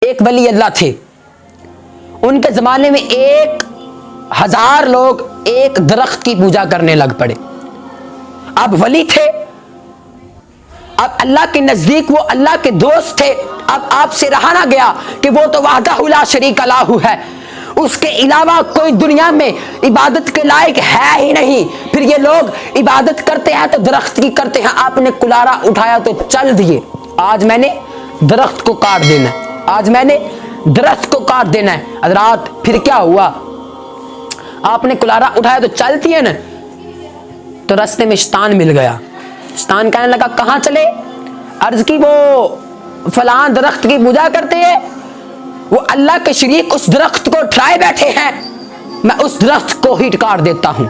ایک ولی اللہ تھے، ان کے زمانے میں 1000 لوگ ایک درخت کی پوجا کرنے لگ پڑے۔ اب ولی تھے، اب اللہ کے نزدیک وہ اللہ کے دوست تھے۔ اب آپ سے رہا نہ گیا کہ وہ تو وحدہ لا شریک لہ ہے، اس کے علاوہ کوئی دنیا میں عبادت کے لائق ہے ہی نہیں، پھر یہ لوگ عبادت کرتے ہیں تو درخت کی کرتے ہیں۔ آپ نے کلارا اٹھایا تو چل دیے، آج میں نے درخت کو کاٹ دینا ہے، آج میں نے درخت کو کاٹ دینا ہے۔ حضرات پھر کیا ہوا؟ آپ نے کلارا اٹھایا تو چلتی ہے نا، تو راستے میں شیطان مل گیا۔ شیطان کہنے لگا کہاں چلے؟ عرض کی وہ فلاں درخت کی پوجا کرتے ہیں، وہ اللہ کے شریک اس درخت کو ٹھائے بیٹھے ہیں، میں اس درخت کو ہی کاٹ دیتا ہوں،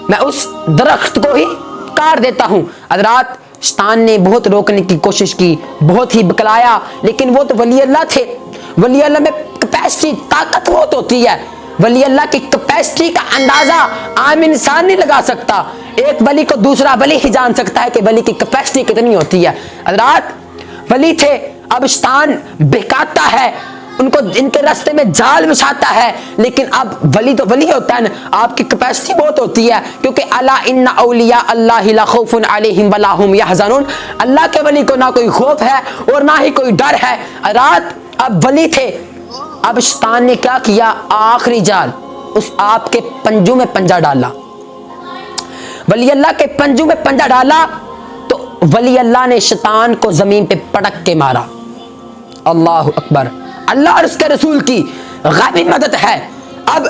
میں اس درخت کو ہی کاٹ دیتا ہوں۔ حضرات شیطان نے بہت روکنے کی کوشش کی، بہت ہی بکلایا، لیکن وہ تو ولی اللہ تھے۔ ولی اللہ میں کیپیسٹی، طاقت بہت ہوتی ہے۔ ولی اللہ کی کیپیسٹی کا اندازہ عام انسان نہیں لگا سکتا، ایک ولی کو دوسرا ولی ہی جان سکتا ہے کہ ولی کی کیپیسٹی کتنی ہوتی ہے۔ حضرات ولی تھے، اب شیطان بہکاتا ہے ان کو، ان کے راستے میں جال بچھاتا ہے، لیکن اب ولی تو ولی ہوتا ہے نا، آپ کی کیپیسٹی بہت ہوتی ہے، کیونکہ الا ان اولیاء اللہ لا خوف علیہم ولا هم یحزنون، اللہ کے ولی کو نہ کوئی خوف ہے اور نہ ہی کوئی ڈر ہے۔ حضرات اب ولی تھے، اب شیطان نے کیا کیا؟ آخری جال اس آپ کے پنجوں میں پنجا ڈالا، ولی اللہ کے پنجوں میں پنجا ڈالا تو ولی اللہ نے شیطان کو زمین پہ پٹک کے مارا۔ اللہ اکبر، اللہ اور اس کے رسول کی غیبی مدد ہے۔ اب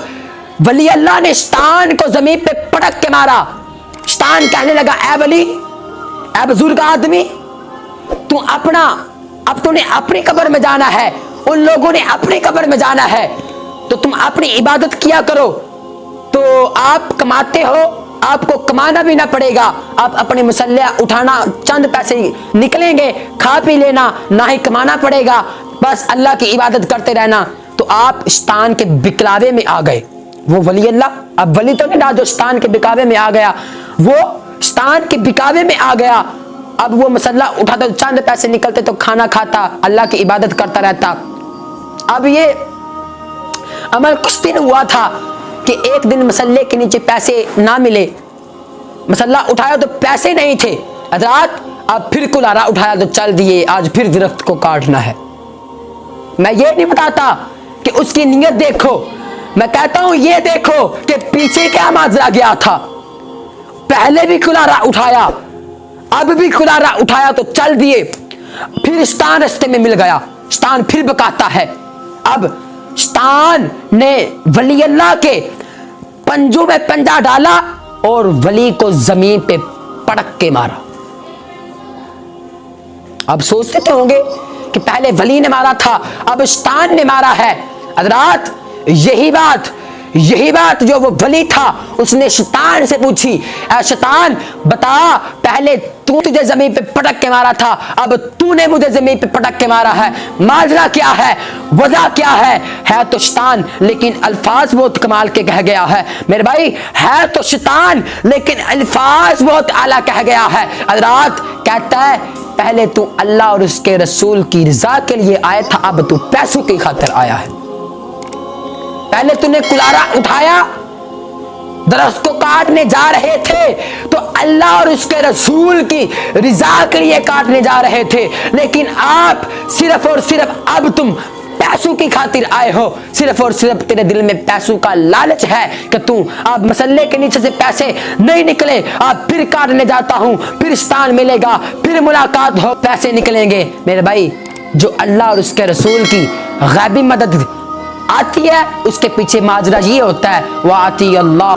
ولی اللہ نے شیطان کو زمین پہ پٹک کے مارا۔ شیطان کہنے لگا اے ولی، اے بزرگ آدمی، تو اب تو نے اپنی قبر میں جانا ہے، ان لوگوں نے اپنی قبر میں جانا ہے، تو تم اپنی عبادت کیا کرو، تو آپ کماتے ہو، آپ کو کمانا بھی نہ پڑے گا، آپ اپنے مسلح اٹھانا، چند پیسے نکلیں گے، کھا پی لینا، نہ ہی کمانا پڑے گا، بس اللہ کی عبادت کرتے رہنا۔ تو آپ شیطان کے بکلاوے میں آ گئے۔ وہ ولی اللہ اب ولی تو نہیں رہا جو شیطان کے بکاوے میں آ گیا، وہ شیطان کے بکاوے میں آ گیا۔ اب وہ مسلح اٹھاتا، چند پیسے نکلتے تو کھانا کھاتا، اللہ کی عبادت کرتا رہتا۔ اب یہ عمل کچھ دن ہوا تھا کہ ایک دن مسلح کے نیچے پیسے نہ ملے، مسلح اٹھایا تو پیسے نہیں تھے۔ حضرات اب پھر کلارا اٹھایا تو چل دیے، آج پھر درخت کو کاٹنا ہے۔ میں یہ نہیں بتاتا کہ اس کی نیت دیکھو، میں کہتا ہوں یہ دیکھو کہ پیچھے کیا ماجرا گیا تھا۔ پہلے بھی کلارا اٹھایا، اب بھی کلارا اٹھایا تو چل دیے، پھر شیطان رستے میں مل گیا، شیطان پھر بکاتا ہے۔ اب شیطان نے ولی اللہ کے پنجوں میں پنجا ڈالا اور ولی کو زمین پہ پٹک کے مارا۔ اب سوچتے تو ہوں گے کہ پہلے ولی نے مارا تھا، اب شیطان نے مارا ہے۔ حضرات یہی بات جو وہ ولی تھا اس نے شیطان سے پوچھی، اے شیطان بتا، پہلے تجھے زمین پہ پٹک کے مارا تھا، اب تو نے مجھے زمین پہ پٹک کے مارا ہے، ماجرا کیا ہے، وجہ کیا ہے تو شیطان، لیکن الفاظ بہت کمال کے کہہ گیا ہے میرے بھائی، ہے تو شیطان لیکن الفاظ بہت اعلیٰ کہہ گیا ہے۔ حضرات کہتا ہے پہلے تو اللہ اور اس کے رسول کی رضا کے لیے آیا تھا، اب تو پیسوں کی خاطر آیا ہے۔ پہلے تو نے کلارا اٹھایا، درخت کو کاٹنے جا رہے تھے تو اللہ اور اس کے رسول کی رضا کے لیے کاٹنے جا رہے تھے، لیکن آپ صرف اور صرف اب تم پیسوں کی خاطر آئے ہو، صرف اور صرف تیرے دل میں پیسوں کا لالچ ہے کہ تم اب مسلح کے نیچے سے پیسے نہیں نکلے، اب پھر کاٹنے جاتا ہوں، پھر شیطان ملے گا، پھر ملاقات ہو، پیسے نکلیں گے۔ میرے بھائی جو اللہ اور اس کے رسول کی غیبی مدد آتی ہے اس کے پیچھے ماجرا یہ ہوتا ہے، وَآتِيَ اللَّهُ